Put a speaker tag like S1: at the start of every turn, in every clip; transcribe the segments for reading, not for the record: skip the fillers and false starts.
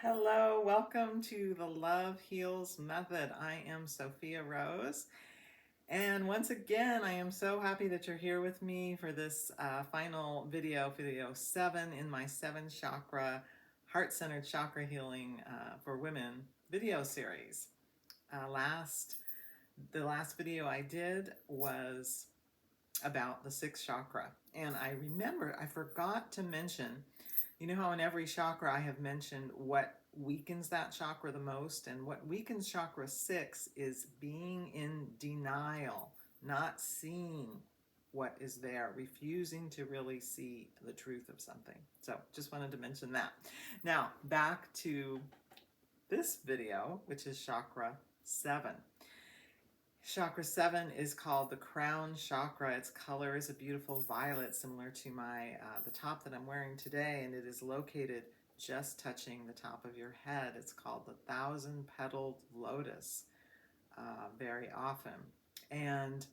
S1: Hello, welcome to the Love Heals Method. I am Sophia Rose, and once again, I am so happy that you're here with me for this final video 7 in my 7 chakra Heart-Centered Chakra Healing for Women video series. The last video I did was about the 6th chakra, and I forgot to mention. You know how in every chakra I have mentioned what weakens that chakra the most? And what weakens chakra 6 is being in denial, not seeing what is there, refusing to really see the truth of something. So just wanted to mention that. Now, back to this video, which is chakra 7. Chakra 7 is called the crown chakra. Its color is a beautiful violet, similar to the top that I'm wearing today, and it is located just touching the top of your head. It's called the 1,000-petaled lotus very often. And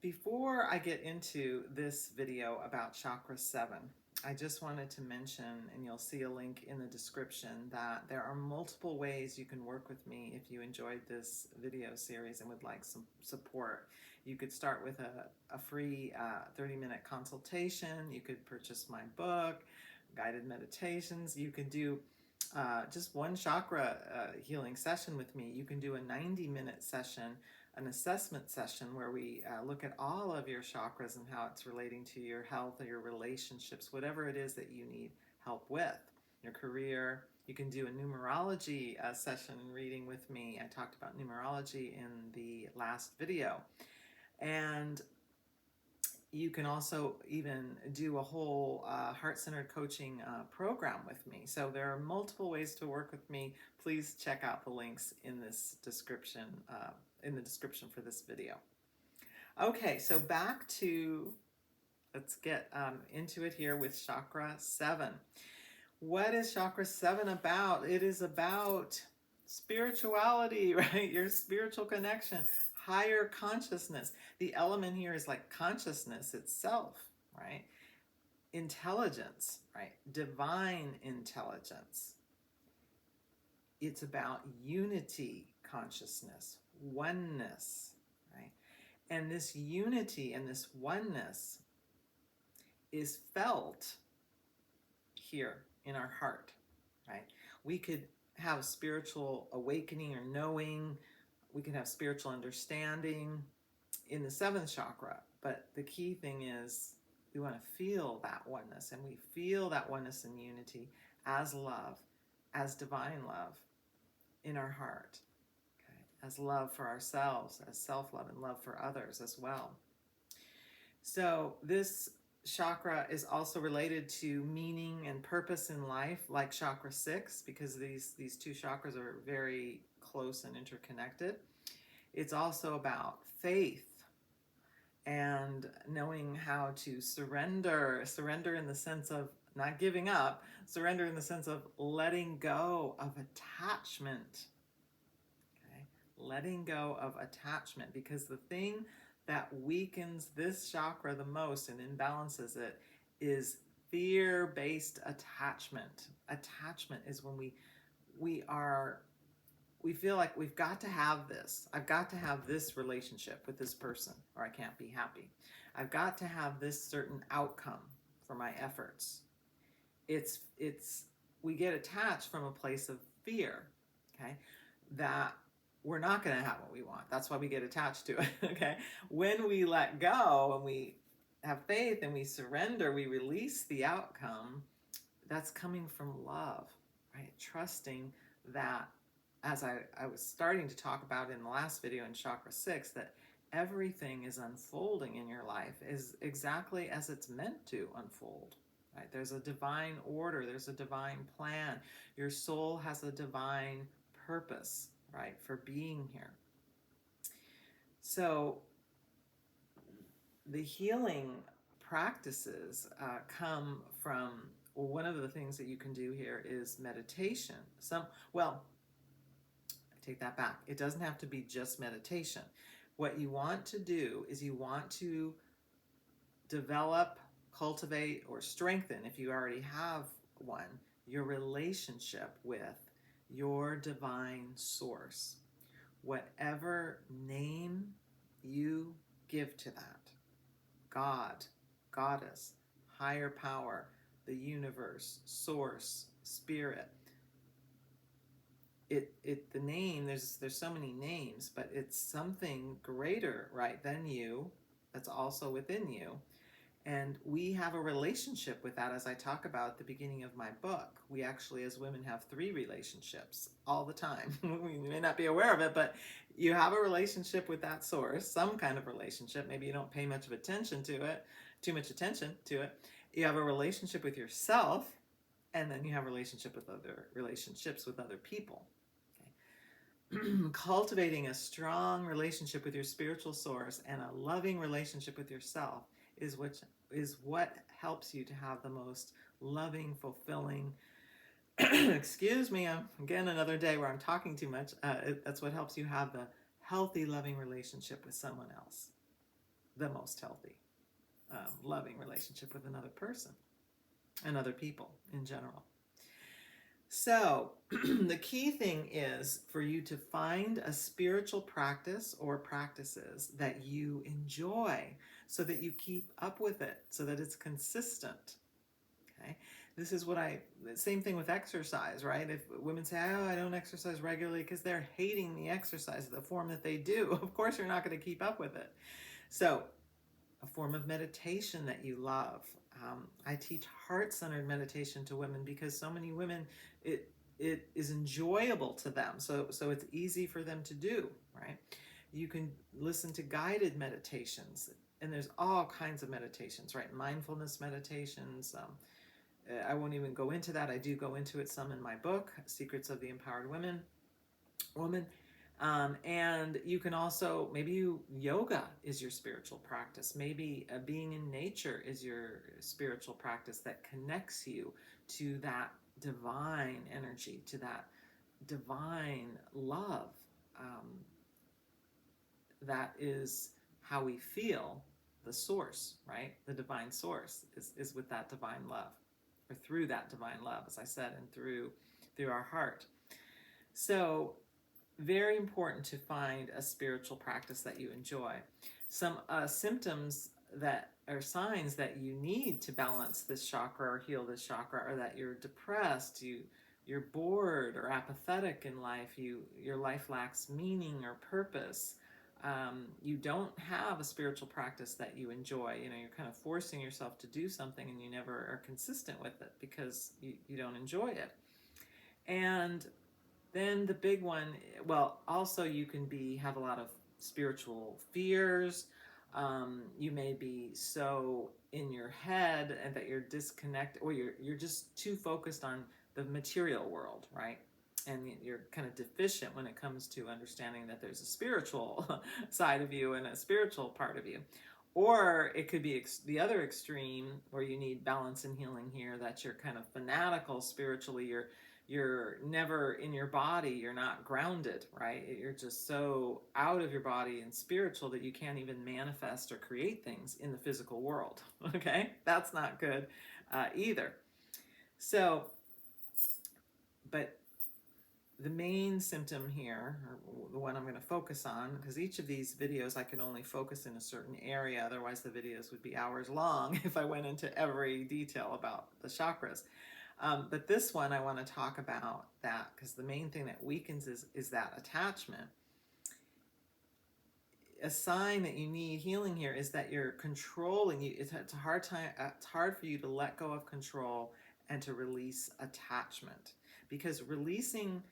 S1: before I get into this video about chakra 7, I just wanted to mention, and you'll see a link in the description, that there are multiple ways you can work with me if you enjoyed this video series and would like some support. You could start with a free 30-minute consultation. You could purchase my book, guided meditations. You can do just one chakra healing session with me. You can do a 90-minute session, an assessment session where we look at all of your chakras and how it's relating to your health or your relationships, whatever it is that you need help with, your career. You can do a numerology session reading with me. I talked about numerology in the last video. And you can also even do a whole heart-centered coaching program with me. So there are multiple ways to work with me. Please check out the links in this description, in the description for this video. Okay, so let's get into it here with chakra 7. What is chakra 7 about? It is about spirituality, right? Your spiritual connection, higher consciousness. The element here is like consciousness itself, right? Intelligence, right? Divine intelligence. It's about unity consciousness, oneness, right? And this unity and this oneness is felt here in our heart, right? We could have spiritual awakening or knowing. We can have spiritual understanding in the 7th chakra, but the key thing is we want to feel that oneness, and we feel that oneness and unity as love, as divine love in our heart, okay? As love for ourselves, as self-love and love for others as well. So this chakra is also related to meaning and purpose in life, like chakra 6, because these two chakras are very close and interconnected. It's also about faith and knowing how to surrender in the sense of not giving up, surrender in the sense of letting go of attachment, okay? Letting go of attachment, because the thing that weakens this chakra the most and imbalances it is fear-based attachment. Attachment is when we feel like we've got to have this. I've got to have this relationship with this person or I can't be happy. I've got to have this certain outcome for my efforts. We get attached from a place of fear, okay? That we're not going to have what we want. That's why we get attached to it, okay? When we let go and we have faith and we surrender, we release the outcome. That's coming from love, right? Trusting that, as I was starting to talk about in the last video in chakra 6, that everything is unfolding in your life is exactly as it's meant to unfold, right? There's a divine order, there's a divine plan. Your soul has a divine purpose, right, for being here. So the healing practices come from, well, one of the things that you can do here is meditation. I take that back. It doesn't have to be just meditation. What you want to do is you want to develop, cultivate, or strengthen, if you already have one, your relationship with your divine source, whatever name you give to that. God, goddess, higher power, the universe, source, spirit. The name, there's so many names, but it's something greater, right, than you, that's also within you. And we have a relationship with that, as I talk about at the beginning of my book. We actually, as women, have 3 relationships all the time. You may not be aware of it, but you have a relationship with that source, some kind of relationship. Maybe you don't pay much attention to it. You have a relationship with yourself, and then you have a relationship with other relationships with other people. Cultivating a strong relationship with your spiritual source and a loving relationship with yourself is what helps you to have the most loving, fulfilling, excuse me, again, another day where I'm talking too much. That's what helps you have the healthy, loving relationship with someone else. The most healthy, loving relationship with another person and other people in general. So, the key thing is for you to find a spiritual practice or practices that you enjoy so that you keep up with it, so that it's consistent. Okay? This is same thing with exercise, right? If women say, oh, I don't exercise regularly because they're hating the exercise, the form that they do, of course you're not going to keep up with it. So, a form of meditation that you love. I teach heart-centered meditation to women because so many women, it is enjoyable to them. So it's easy for them to do, right? You can listen to guided meditations, and there's all kinds of meditations, right? Mindfulness meditations. I won't even go into that. I do go into it some in my book, Secrets of the Empowered Woman. And you can also, maybe yoga is your spiritual practice. Maybe being in nature is your spiritual practice that connects you to that divine energy, to that divine love. That is how we feel the source, right? The divine source is with that divine love, or through that divine love, as I said, and through our heart. So, very important to find a spiritual practice that you enjoy. Some symptoms that are signs that you need to balance this chakra or heal this chakra are that you're depressed, you're bored or apathetic in life, your life lacks meaning or purpose. You don't have a spiritual practice that you enjoy. You're kind of forcing yourself to do something and you never are consistent with it because you don't enjoy it. And then the big one, well, also you can have a lot of spiritual fears. You may be so in your head and that you're disconnected, or you're just too focused on the material world, right? And you're kind of deficient when it comes to understanding that there's a spiritual side of you and a spiritual part of you. Or it could be the other extreme where you need balance and healing here, that you're kind of fanatical spiritually, you're never in your body, you're not grounded, right? You're just so out of your body and spiritual that you can't even manifest or create things in the physical world, okay? That's not good either. So, but the main symptom here, or the one I'm going to focus on, because each of these videos I can only focus in a certain area, otherwise the videos would be hours long if I went into every detail about the chakras. But this one I want to talk about that because the main thing that weakens is that attachment. A sign that you need healing here is that you're controlling. It's a hard time. It's hard for you to let go of control and to release attachment, because releasing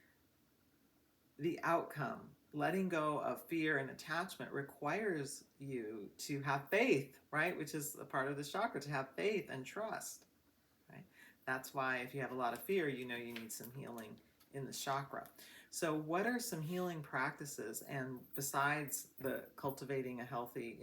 S1: the outcome, letting go of fear and attachment, requires you to have faith, right? Which is a part of the chakra, to have faith and trust. That's why if you have a lot of fear, you need some healing in the chakra. So what are some healing practices? And besides the cultivating a healthy,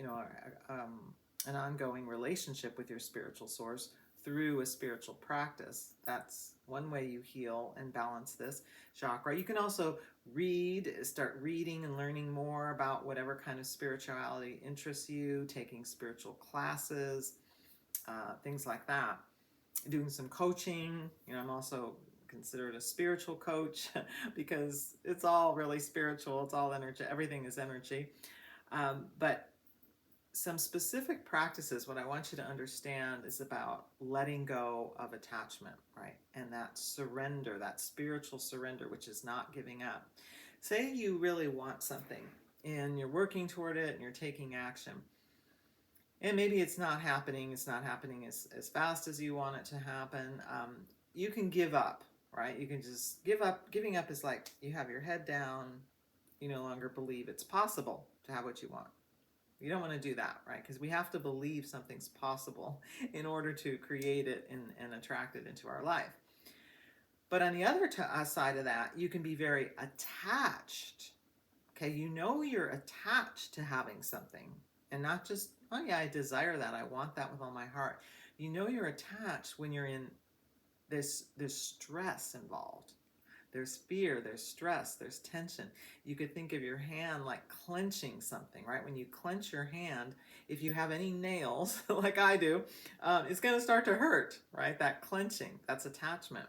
S1: an ongoing relationship with your spiritual source through a spiritual practice, that's one way you heal and balance this chakra. You can also start reading and learning more about whatever kind of spirituality interests you, taking spiritual classes, things like that. doing some coaching. I'm also considered a spiritual coach because it's all really spiritual. It's all energy. Everything is energy. But some specific practices, what I want you to understand is about letting go of attachment, right? And that surrender, that spiritual surrender, which is not giving up. Say you really want something and you're working toward it and you're taking action. And maybe it's not happening as fast as you want it to happen. You can give up, right? You can just give up. Giving up is like you have your head down, you no longer believe it's possible to have what you want. You don't want to do that, right? Because we have to believe something's possible in order to create it and attract it into our life. But on the other side of that, you can be very attached. Okay, you're attached to having something and not just, oh yeah, I desire that. I want that with all my heart. You're attached when you're in there's stress involved. There's fear, there's stress, there's tension. You could think of your hand like clenching something, right? When you clench your hand, if you have any nails, like I do, it's going to start to hurt, right? That clenching, that's attachment.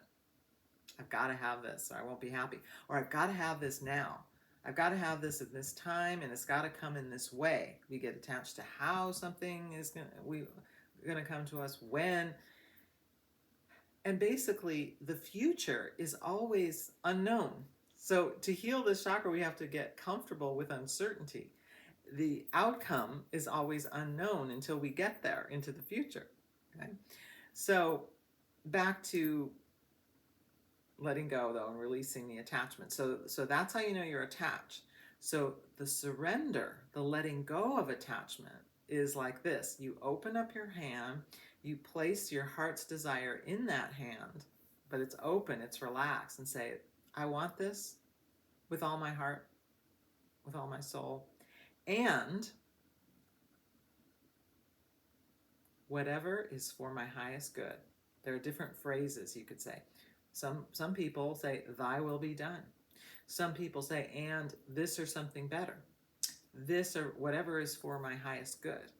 S1: I've got to have this or I won't be happy. Or I've got to have this now. I've got to have this at this time and it's got to come in this way. We get attached to how something is going to come to us, when. And basically, the future is always unknown. So to heal this chakra, we have to get comfortable with uncertainty. The outcome is always unknown until we get there into the future. Okay? So back to letting go, though, and releasing the attachment. So that's how you know you're attached. So the surrender, the letting go of attachment is like this. You open up your hand, you place your heart's desire in that hand, but it's open, it's relaxed, and say, I want this with all my heart, with all my soul, and whatever is for my highest good. There are different phrases you could say. Some people say, thy will be done. Some people say, and this or something better. This or whatever is for my highest good.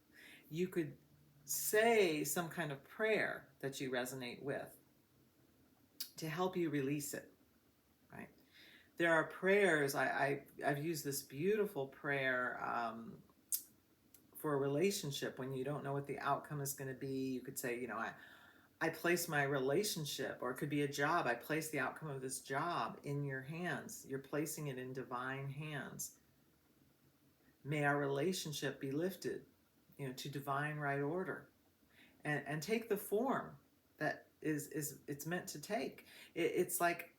S1: You could say some kind of prayer that you resonate with to help you release it, right? There are prayers, I've used this beautiful prayer for a relationship when you don't know what the outcome is going to be. You could say, I place my relationship, or it could be a job. I place the outcome of this job in your hands. You're placing it in divine hands. May our relationship be lifted, to divine right order, and take the form that it's meant to take. It's like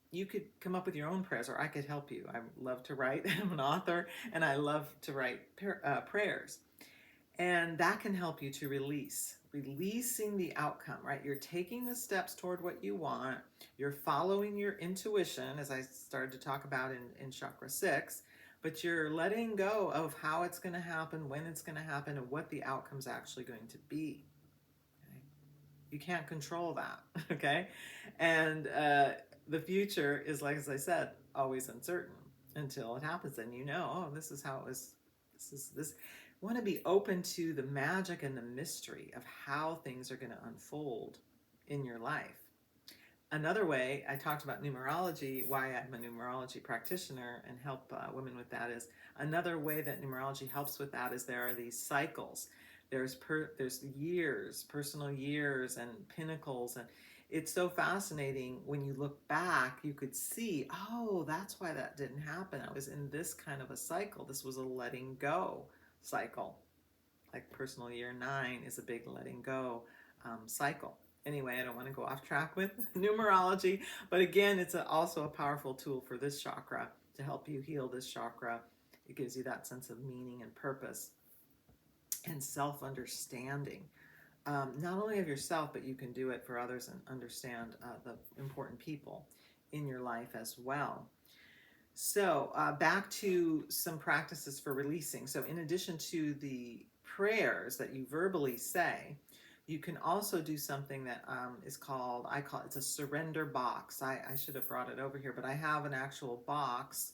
S1: you could come up with your own prayers, or I could help you. I love to write. I'm an author, and I love to write prayers. And that can help you to releasing the outcome, right? You're taking the steps toward what you want. You're following your intuition, as I started to talk about in Chakra 6, but you're letting go of how it's going to happen, when it's going to happen, and what the outcome's actually going to be. Okay? You can't control that, okay? And the future is, like as I said, always uncertain until it happens. And this is how it was. This. Want to be open to the magic and the mystery of how things are going to unfold in your life. Another way, I talked about numerology, why I'm a numerology practitioner and help women with that, is another way that numerology helps with that is there are these cycles. There's years, personal years, and pinnacles, and it's so fascinating when you look back. You could see, oh, that's why that didn't happen. I was in this kind of a cycle. This was a letting go cycle. Like personal year 9 is a big letting go cycle. Anyway, I don't want to go off track with numerology, but again, it's also a powerful tool for this chakra to help you heal this chakra. It gives you that sense of meaning and purpose and self-understanding. Not only of yourself, but you can do it for others and understand the important people in your life as well. So back to some practices for releasing. So in addition to the prayers that you verbally say, you can also do something that is called, it's a surrender box. I should have brought it over here, but I have an actual box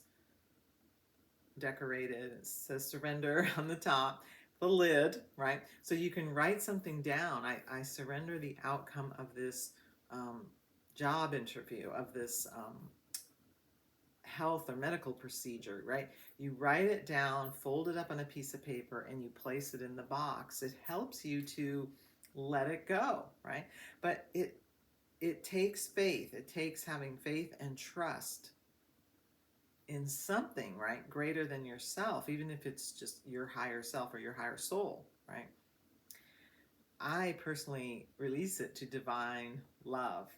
S1: decorated. It says surrender on the top the lid, right? So you can write something down. I surrender the outcome of this um, job interview, of this health or medical procedure, right? You write it down, fold it up on a piece of paper, and you place it in the box. It helps you to let it go, right? But it takes faith. It takes having faith and trust in something, right, greater than yourself, even if it's just your higher self or your higher soul, right? I personally release it to divine love.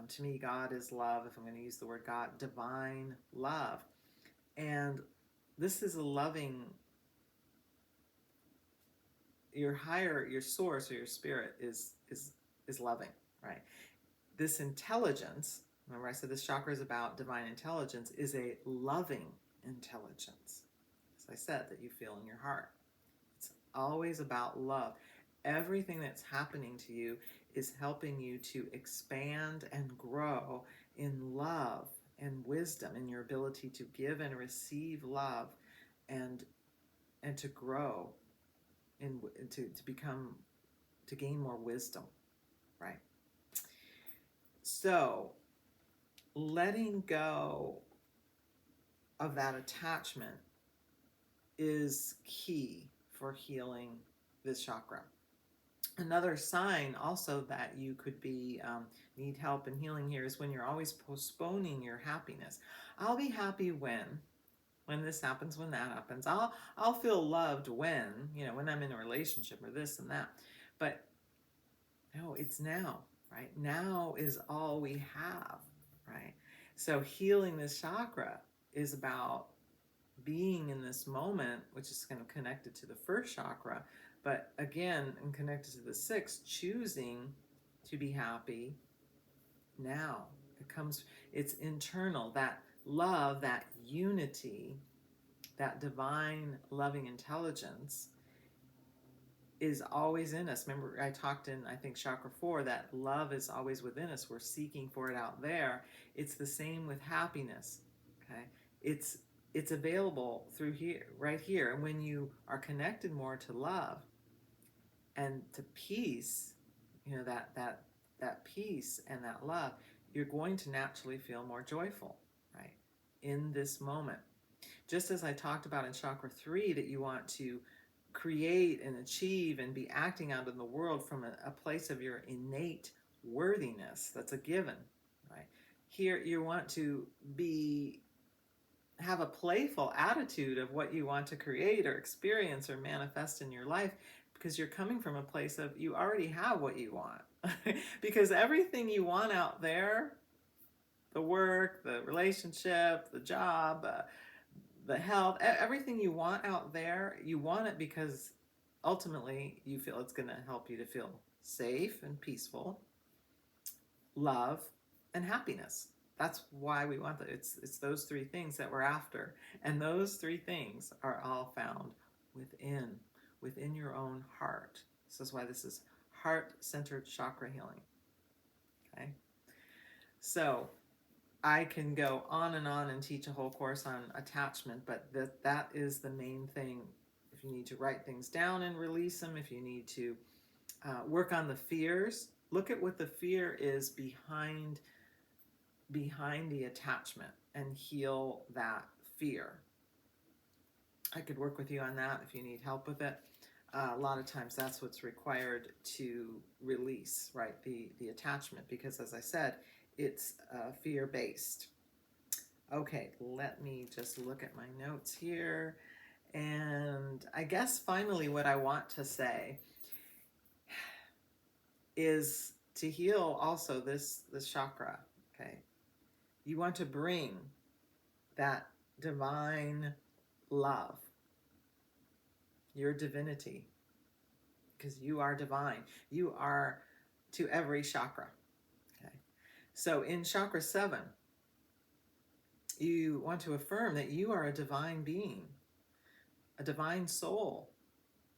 S1: To me, God is love. If I'm going to use the word God, divine love. And this is a loving, your source or your spirit is loving, right? This intelligence, remember I said this chakra is about divine intelligence, is a loving intelligence. As I said, that you feel in your heart. It's always about love. Everything that's happening to you is helping you to expand and grow in love and wisdom, in your ability to give and receive love, and to grow and to become, to gain more wisdom, right? So letting go of that attachment is key for healing this chakra. Another sign also that you could be need help in healing here is when you're always postponing your happiness. I'll be happy when this happens, when that happens. I'll feel loved when I'm in a relationship or this and that. But no, it's now, right? Now is all we have, right? So healing this chakra is about being in this moment, which is kind of connected to the first chakra, but again, and connected to the sixth, choosing to be happy now. It's internal, that love, that unity, that divine loving intelligence is always in us. Remember, I talked in, I think, chakra 4, that love is always within us. We're seeking for it out there. It's the same with happiness, okay? It's available through here, right here. And when you are connected more to love and to peace, that peace and that love, you're going to naturally feel more joyful, right? In this moment. Just as I talked about in chakra 3, that you want to create and achieve and be acting out in the world from a place of your innate worthiness. That's a given, right? Here you want to have a playful attitude of what you want to create or experience or manifest in your life, because you're coming from a place of you already have what you want. Because everything you want out there, the work, the relationship, the job, the health, everything you want out there, you want it because ultimately you feel it's going to help you to feel safe and peaceful, love, and happiness. That's why we want that. It's those three things that we're after. And those three things are all found within your own heart. This is why this is Heart-Centered Chakra Healing. Okay? So I can go on and teach a whole course on attachment, but that is the main thing. If you need to write things down and release them, if you need to work on the fears, look at what the fear is behind the attachment and heal that fear. I could work with you on that if you need help with it. A lot of times that's what's required to release, right, the attachment, because as I said, it's fear-based. Okay, let me just look at my notes here. And I guess finally what I want to say is to heal also this chakra, okay? You want to bring that divine love, your divinity, because you are divine. You are to every chakra, okay? So in chakra 7, you want to affirm that you are a divine being, a divine soul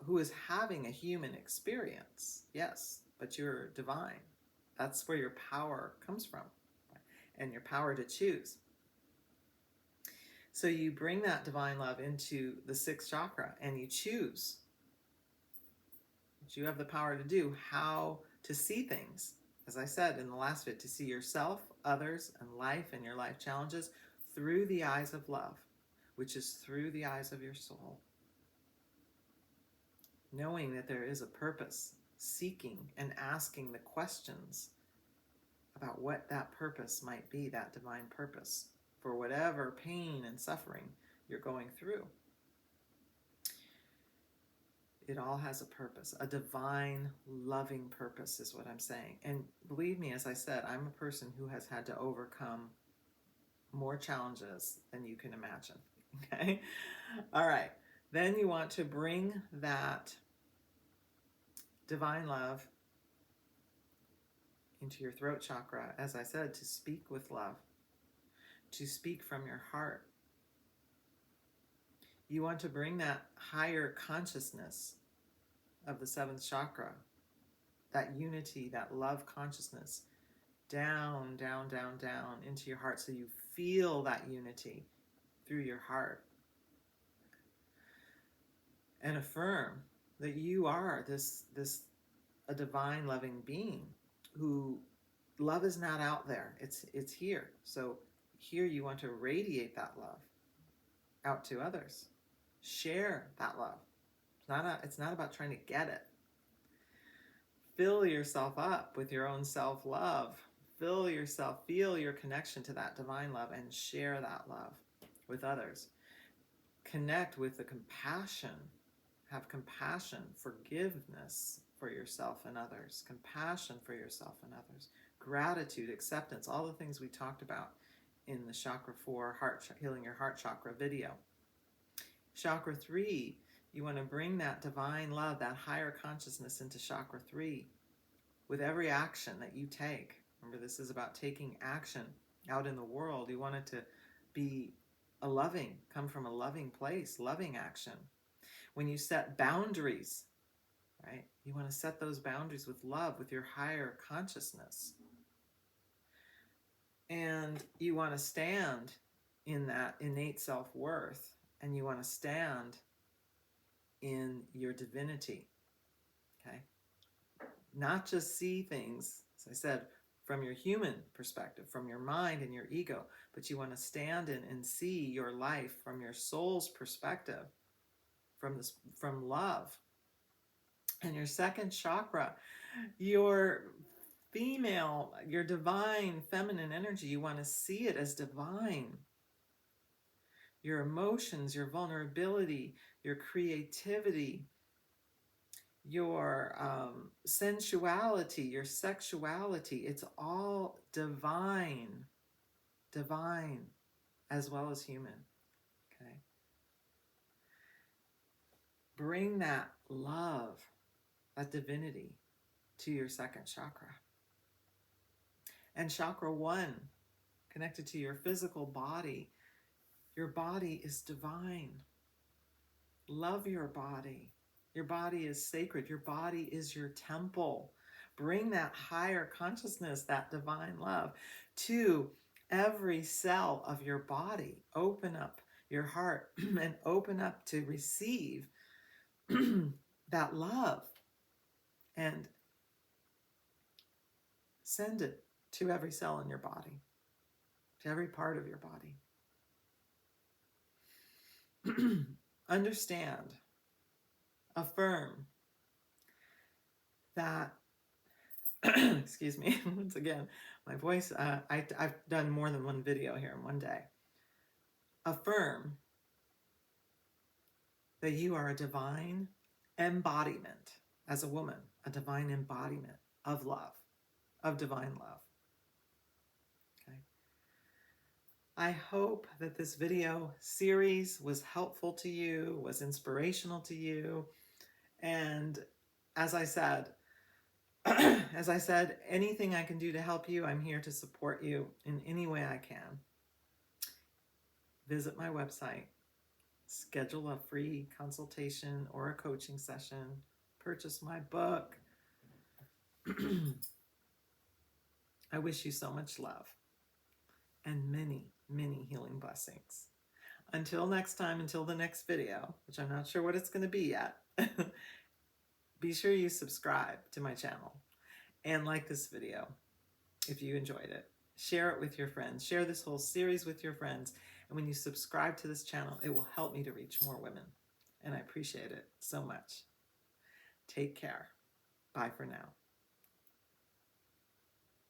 S1: who is having a human experience. Yes, but you're divine. That's where your power comes from, and your power to choose. So you bring that divine love into the 6th chakra and you choose that you have the power to do, how to see things. As I said in the last bit, to see yourself, others, and life and your life challenges through the eyes of love, which is through the eyes of your soul. Knowing that there is a purpose, seeking and asking the questions about what that purpose might be, that divine purpose, for whatever pain and suffering you're going through. It all has a purpose, a divine, loving purpose is what I'm saying. And believe me, as I said, I'm a person who has had to overcome more challenges than you can imagine. Okay? All right. Then you want to bring that divine love into your throat chakra, as I said, to speak with love, to speak from your heart. You want to bring that higher consciousness of the seventh chakra, that unity, that love consciousness, down, down, down, down into your heart, so you feel that unity through your heart. And affirm that you are this a divine loving being who love is not out there, it's here. So here you want to radiate that love out to others. Share that love. It's not about trying to get it. Fill yourself up with your own self-love. Feel your connection to that divine love, and share that love with others. Connect with the compassion. Have compassion, forgiveness for yourself and others. Compassion for yourself and others. Gratitude, acceptance, all the things we talked about in the Chakra 4, Healing Your Heart Chakra video. Chakra 3, you want to bring that divine love, that higher consciousness into Chakra 3 with every action that you take. Remember, this is about taking action out in the world. You want it to be come from a loving place, loving action. When you set boundaries, right, you want to set those boundaries with love, with your higher consciousness. And you want to stand in that innate self-worth, and you want to stand in your divinity, okay? Not just see things, as I said, from your human perspective, from your mind and your ego, but you want to stand in and see your life from your soul's perspective, from love. And your second chakra, your female, your divine feminine energy, you want to see it as divine. Your emotions, your vulnerability, your creativity, your sensuality, your sexuality, it's all divine, as well as human, okay? Bring that love, that divinity, to your second chakra. And chakra 1, connected to your physical body. Your body is divine. Love your body. Your body is sacred. Your body is your temple. Bring that higher consciousness, that divine love, to every cell of your body. Open up your heart and open up to receive that love, and send it to every cell in your body, to every part of your body. Understand, affirm that, excuse me, once again, my voice, I've done more than one video here in one day. Affirm that you are a divine embodiment as a woman, a divine embodiment of love, of divine love. Okay. I hope that this video series was helpful to you, was inspirational to you. And as I said, anything I can do to help you, I'm here to support you in any way I can. Visit my website, schedule a free consultation or a coaching session, purchase my book. I wish you so much love and many, many healing blessings. Until next time, until the next video, which I'm not sure what it's going to be yet, be sure you subscribe to my channel and like this video if you enjoyed it. Share it with your friends. Share this whole series with your friends. And when you subscribe to this channel, it will help me to reach more women. And I appreciate it so much. Take care. Bye for now.